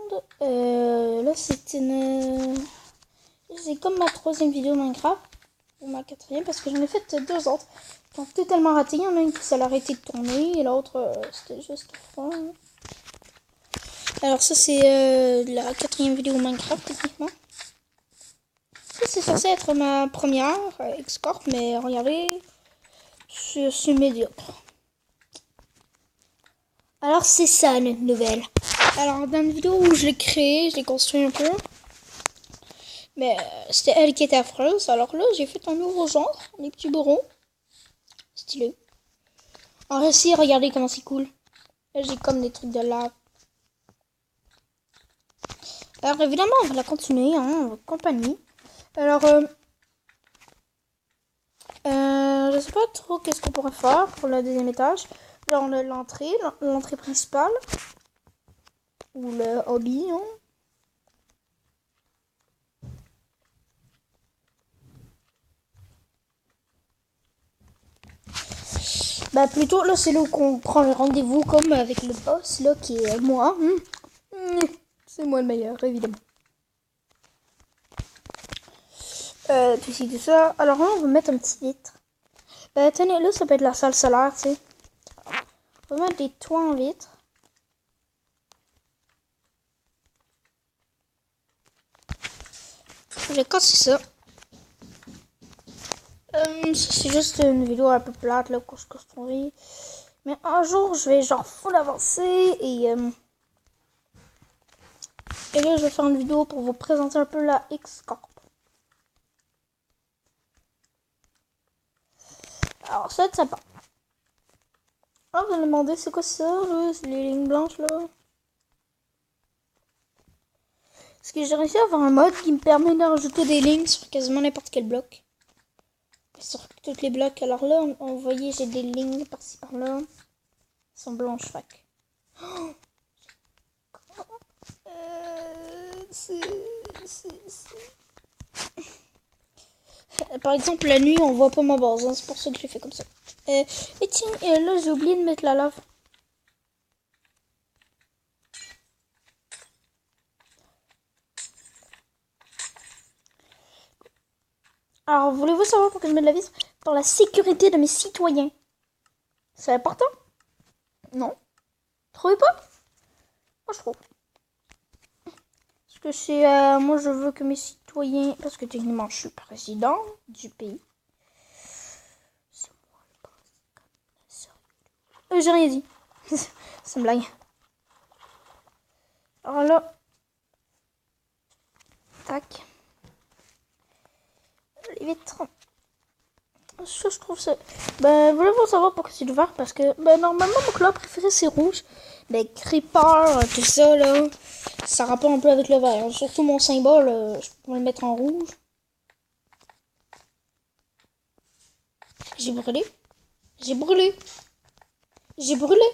monde. Là, c'est comme ma 3e vidéo Minecraft. Ou ma 4e, parce que j'en ai fait 2 autres. Qui ont totalement raté. Il y en a une qui s'est arrêtée de tourner. Et l'autre, c'était juste fun. Alors ça, c'est la 4e vidéo Minecraft, techniquement. Ça, c'est censé être ma première X-Corp. Mais regardez, c'est médiocre. Alors c'est ça une nouvelle. Alors dans une vidéo où je l'ai créé, je l'ai construit un peu. Mais c'était elle qui était affreuse. Alors là j'ai fait un nouveau genre, les petits bourrons. Stylé. En récit, regardez comment c'est cool. Là j'ai comme des trucs de lave. Alors évidemment on va la continuer, hein, compagnie. Alors je sais pas trop qu'est-ce qu'on pourrait faire pour le 2e étage. Là on a l'entrée principale. Ou le hobby, hein. Bah plutôt là c'est là où on prend le rendez-vous comme avec le boss là qui est moi. C'est moi le meilleur évidemment. Puis c'est tout ça. Alors là on va mettre un petit vitre. Bah tenez là ça peut être la salle solaire tu sais. On va mettre des toits en vitre. J'ai cassé ça. Ça c'est juste une vidéo un peu plate là que je construis. Mais un jour je vais genre full avancer et là je vais faire une vidéo pour vous présenter un peu la X-Corp. Alors ça va être sympa. Ah vous me demandez c'est quoi ça là? C'est les lignes blanches là. Parce que j'ai réussi à avoir un mode qui me permet de rajouter des lignes sur quasiment n'importe quel bloc. Sur tous les blocs. Alors là, on voyait, j'ai des lignes par-ci par-là. Elles sont blanches, fac. Oh Par exemple, la nuit, on voit pas ma base. Hein, c'est pour ça que j'ai fait comme ça. Et tiens, là, j'ai oublié de mettre la lave. Alors, voulez-vous savoir pourquoi je mets de la vis? Pour la sécurité de mes citoyens. C'est important? Non. Trouvez pas? Moi, je trouve. Parce que c'est... moi, je veux que mes citoyens... Parce que techniquement, je suis président du pays. C'est moi le président. J'ai rien dit. C'est une blague. Alors là... Tac. Les vitres. Ça, je trouve ça... Ben, voulez-vous savoir pourquoi c'est vert? Parce que, ben, normalement, mon couleur préférée, c'est rouge. Ben, creeper, tout ça, là, ça rapporte un peu avec le vert. Surtout mon symbole, je peux le mettre en rouge. J'ai brûlé. J'ai brûlé. J'ai brûlé.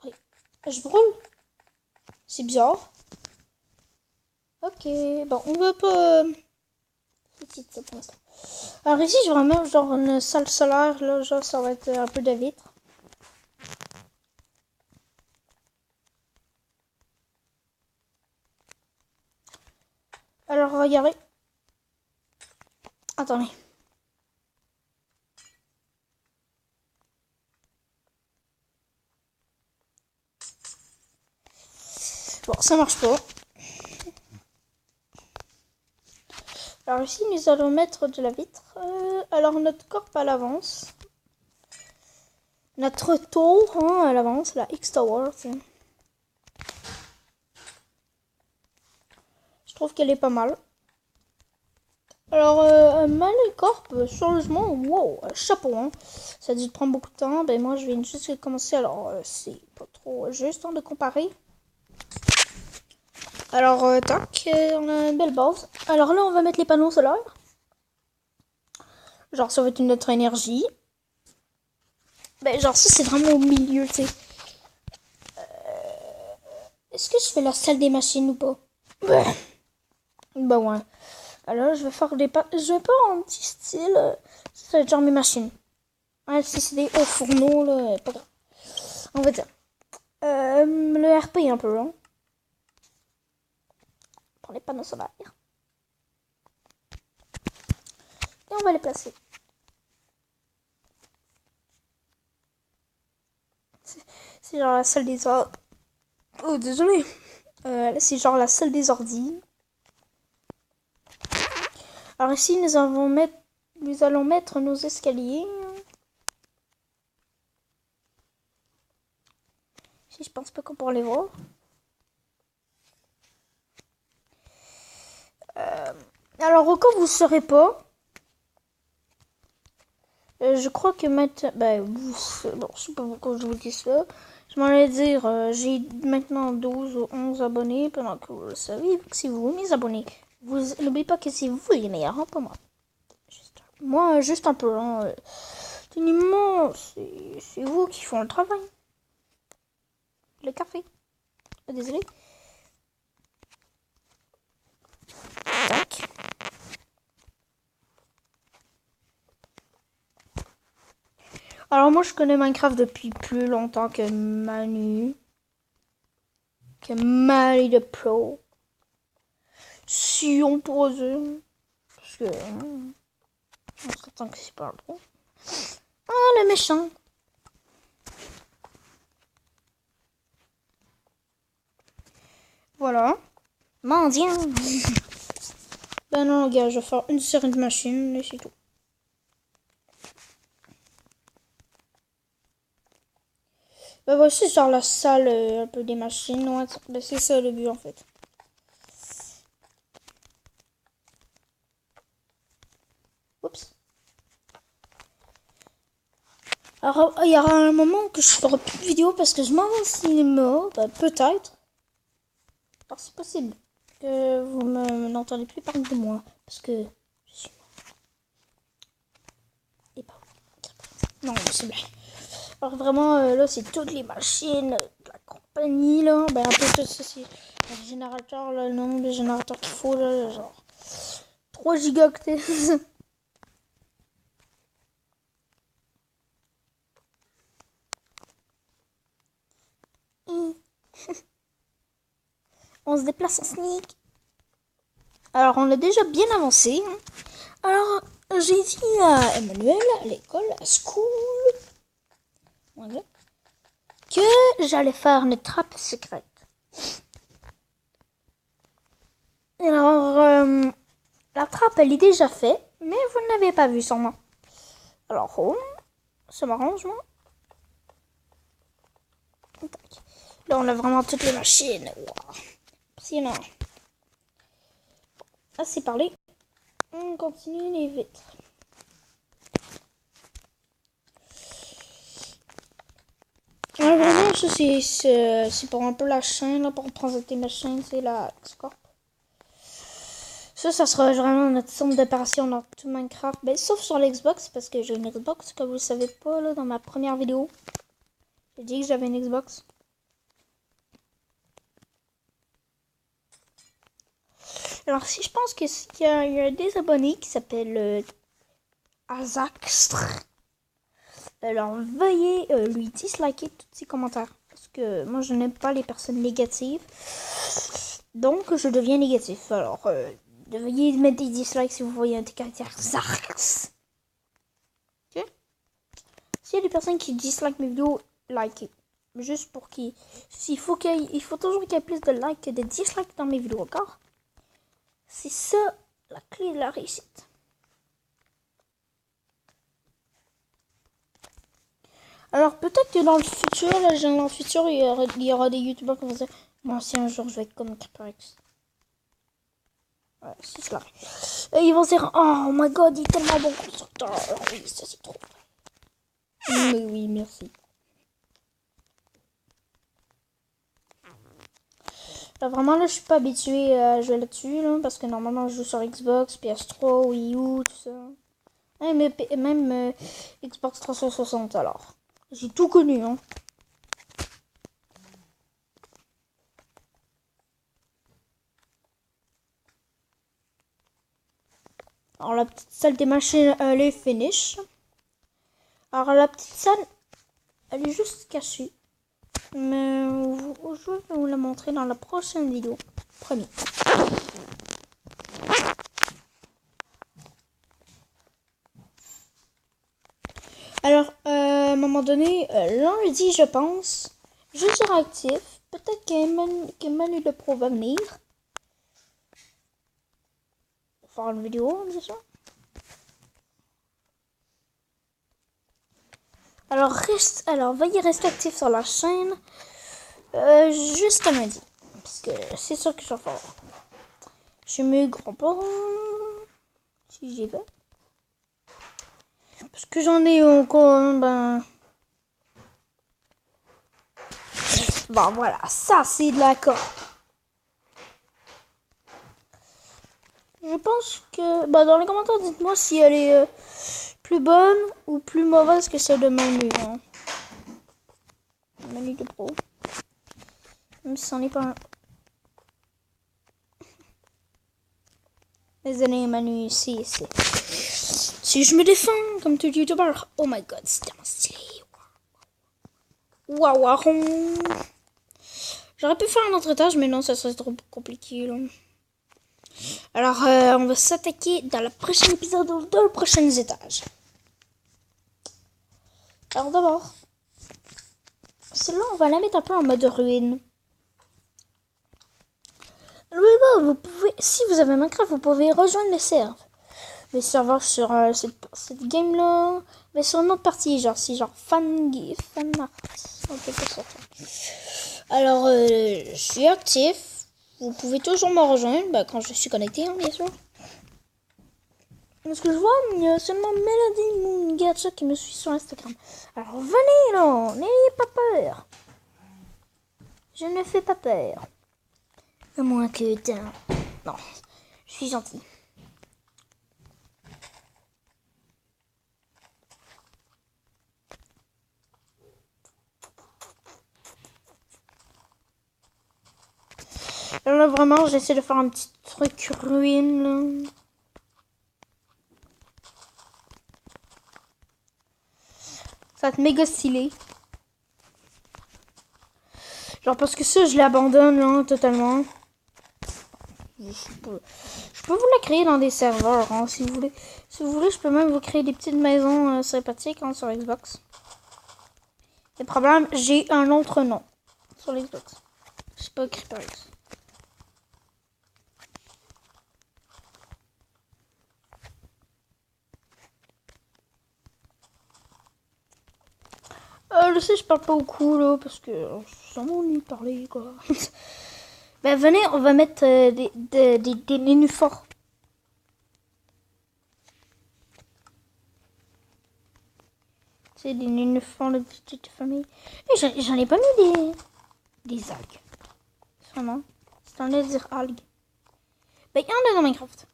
Oui. Je brûle. C'est bizarre. Ok, bon, on va pas... C'est ça pour l'instant. Alors ici, je vais vraiment genre une salle solaire, là, genre ça va être un peu de vitre. Alors regardez. Attendez. Bon, ça marche pas. Alors ici, nous allons mettre de la vitre. Alors notre corps à l'avance. Notre tour hein, à l'avance, la X-Tower. Je trouve qu'elle est pas mal. Alors, Malcorp, sérieusement, wow, chapeau, hein. Ça a dû te prendre beaucoup de temps. Ben moi, je viens juste de commencer, alors c'est pas trop juste hein, de comparer. Alors, tac, on a une belle base. Alors là, on va mettre les panneaux solaires. Genre, ça va être notre énergie. Ben, genre, ça, c'est vraiment au milieu, tu sais. Est-ce que je fais la salle des machines ou pas? Bah ouais. Alors, je vais faire des pas. Je vais pas en petit style. Ça va être genre mes machines. Ouais, si c'est des hauts fourneaux, là, pas grave. On va dire. le RP un peu, hein. Pour les panneaux solaires. Et on va les placer. C'est genre la salle des ordi. Oh, désolé. C'est genre la salle des ordi. Alors ici, nous allons mettre nos escaliers. Si je pense pas qu'on pourra les voir. Alors au cas où vous ne saurez pas, je crois que maintenant, bon, je sais pas pourquoi je vous dis ça. Je m'en allais dire, j'ai maintenant 12 ou 11 abonnés, pendant que vous le savez. Donc si vous mes abonnés, vous n'oubliez pas que c'est vous les meilleurs, hein, pas moi. Moi, juste un peu, hein. C'est vous qui font le travail. Le café. Désolé. Tac. Alors moi je connais Minecraft depuis plus longtemps que Manu. Que Mali de Pro. Si on pourrait dire. Parce que... on s'attend que c'est pas un pro. Ah le méchant. Voilà. Mendiant. Ben non gars, je vais faire une série de machines et c'est tout. Ben voici genre la salle un peu des machines. Ouais, ben, c'est ça le but en fait. Oups. Alors il y aura un moment que je ferai plus de vidéos parce que je m'en vais au cinéma. Ben, peut-être. Alors c'est possible que vous n'entendez plus parler de moi. Parce que je suis mort. Et pas. Non, c'est blague. Alors vraiment, là, c'est toutes les machines de la compagnie, là. Ben, un peu tout ça, c'est le générateur, là, le nombre de générateurs qu'il faut, là, genre 3 gigaoctets. On se déplace en sneak. Alors, on a déjà bien avancé. Hein. Alors, j'ai dit à Emmanuel, à l'école, à school, que j'allais faire une trappe secrète. Alors, la trappe, elle est déjà faite, mais vous ne l'avez pas vue sûrement. Alors, home, ça m'arrange, moi. Là, on a vraiment toutes les machines. Wow. Impressionnant. Assez parlé. On continue les vitres. Alors, vraiment, ça, c'est pour un peu la chaîne, là, pour présenter ma chaîne, c'est la X-Corp. Ça sera vraiment notre centre d'opération dans tout Minecraft. Ben, sauf sur l'Xbox, parce que j'ai une Xbox, comme vous le savez pas, là, dans ma première vidéo. J'ai dit que j'avais une Xbox. Alors, si je pense qu'il y a des abonnés qui s'appellent Azaxtre, alors veuillez lui disliker tous ses commentaires. Parce que moi, je n'aime pas les personnes négatives. Donc, je deviens négatif. Alors, veuillez mettre des dislikes si vous voyez un caractère Zarx. Ok? S'il y a des personnes qui dislikent mes vidéos, likez. Juste pour qu'il... Il faut toujours qu'il y ait plus de likes que de dislikes dans mes vidéos, encore. C'est ça, la clé de la réussite. Alors, peut-être que dans le futur, il y aura des youtubeurs qui vont dire moi aussi, un jour, je vais être comme CreeperX. Ouais, c'est cela. Et ils vont dire oh my god, il est tellement bon constructeur. Oui, ça, c'est trop. Mais oui, merci. Là, vraiment, là, je suis pas habituée à jouer là-dessus, là, parce que normalement, je joue sur Xbox, PS3, Wii U, tout ça. Et même Xbox 360, alors. J'ai tout connu, hein. Alors, la petite salle des machines, elle est finish. Alors, la petite salle, elle est juste cachée. Mais je vais vous la montrer dans la prochaine vidéo. Promis. Alors, à un moment donné, lundi, je pense, je serai actif. Peut-être que Manu le Pro va venir. Faire une vidéo, bien sûr. Alors, veuillez rester actif sur la chaîne. Juste lundi. Parce que c'est ça que je vais faire. Chez mes grands-parents. Si j'y vais. Parce que j'en ai encore, bon, voilà, ça c'est de la corde. Je pense que, dans les commentaires, dites-moi si elle est plus bonne ou plus mauvaise que celle de Manu. Hein. Manu de Pro. Même si c'en est pas un. Désolé, Manu, si je me défends comme tout youtubeur. Oh my god, c'est tellement stylé. Waouh. J'aurais pu faire un autre étage, mais non, ça serait trop compliqué. Là. Alors, on va s'attaquer dans le prochain épisode aux 2 prochains étages. Alors d'abord, celle-là, on va la mettre un peu en mode ruine. Vous pouvez, si vous avez Minecraft, vous pouvez rejoindre les serveurs sur cette game là, mais sur une autre partie, genre fan art en quelque sorte. Alors je suis actif, vous pouvez toujours me rejoindre quand je suis connecté, hein, bien sûr. Parce que je vois, il y a seulement Melody Moon Gacha qui me suit sur Instagram. Alors venez là, n'ayez pas peur. Je ne fais pas peur. À moins que... Non, je suis gentil. Là, vraiment, j'essaie de faire un petit truc ruine. Là. Ça va être méga stylé. Genre, parce que ça, je l'abandonne, là, totalement. Je peux vous la créer dans des serveurs, hein, si vous voulez. Si vous voulez, je peux même vous créer des petites maisons sympathiques hein, sur Xbox. Le problème, j'ai un autre nom sur l'Xbox. C'est pas Creepers. Je sais, je parle pas beaucoup, là, parce que ça m'ennuie de parler, quoi. Venez, on va mettre des nénuphars. C'est des nénuphars de petite famille. Et j'en ai pas mis des algues. Vraiment. C'est un laser algues. Il y en a dans Minecraft.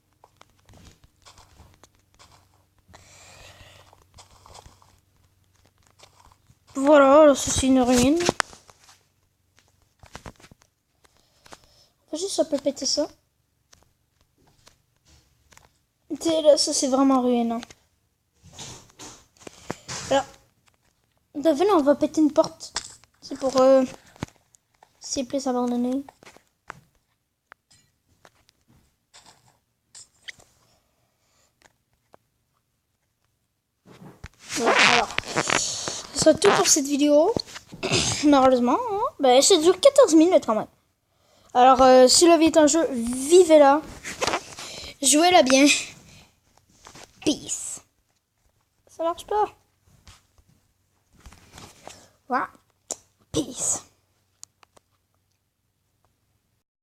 Voilà, ça c'est une ruine. Juste, ça peut péter ça. Là, ça c'est vraiment ruine. Hein. Alors, venez, on va péter une porte. C'est pour s'il plaît s'abandonner. Alors, ce sera tout pour cette vidéo. Malheureusement, hein. Ça dure 14 minutes quand même. Alors, si la vie est un jeu, vivez-la. Jouez-la bien. Peace. Ça marche pas. Voilà. Peace.